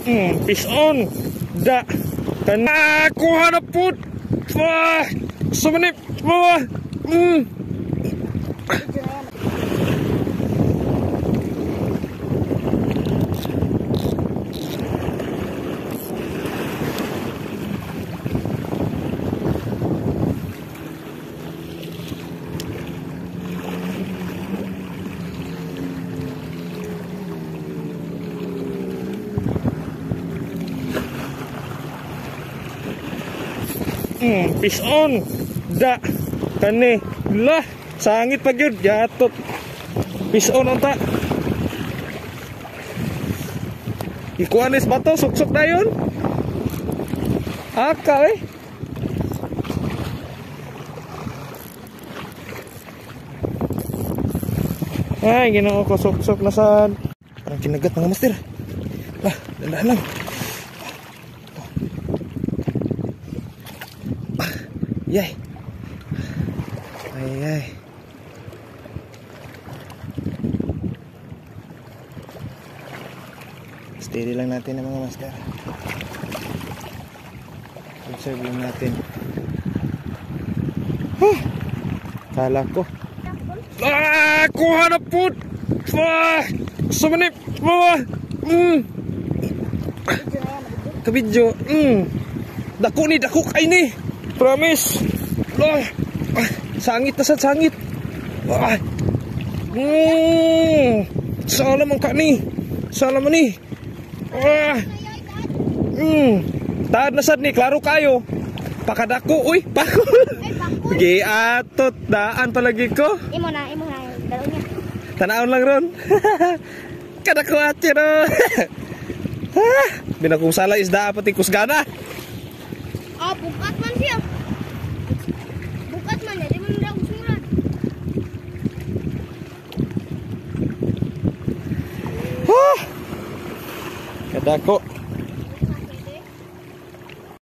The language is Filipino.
Fish on. Da. Kana kuha na put. Wah. Sumanip. Wah. Fish on. Da. Kani. Lah. Sangit pa yun. Yatot. Fish on anta. Ikuanis ba to? Suksok na yun. Aka eh. Ay, ginoo ko suksok na sad. Parang kinagat mga master. Lah, dandahan lang. Yay. Ay. Steady lang natin ang mga master. Observe lang natin. Kala ko. Kuha na po. Sumanip. Kabidyo. Dako ni, dako kay ni. Promise. Sangit na sa sangit. Salam ang kani. Salam ni. Taad na sad ni, klaro kayo. Pakadako, uy, pakul. Gi atot, daan palagi ko. Imo na, dalo niya. Tanaon lang ron. Kadako ati ro. Binakong sala isda pati kusgana. Bukat man siya. Bukat man ya, di man daw sumuran. Kadako.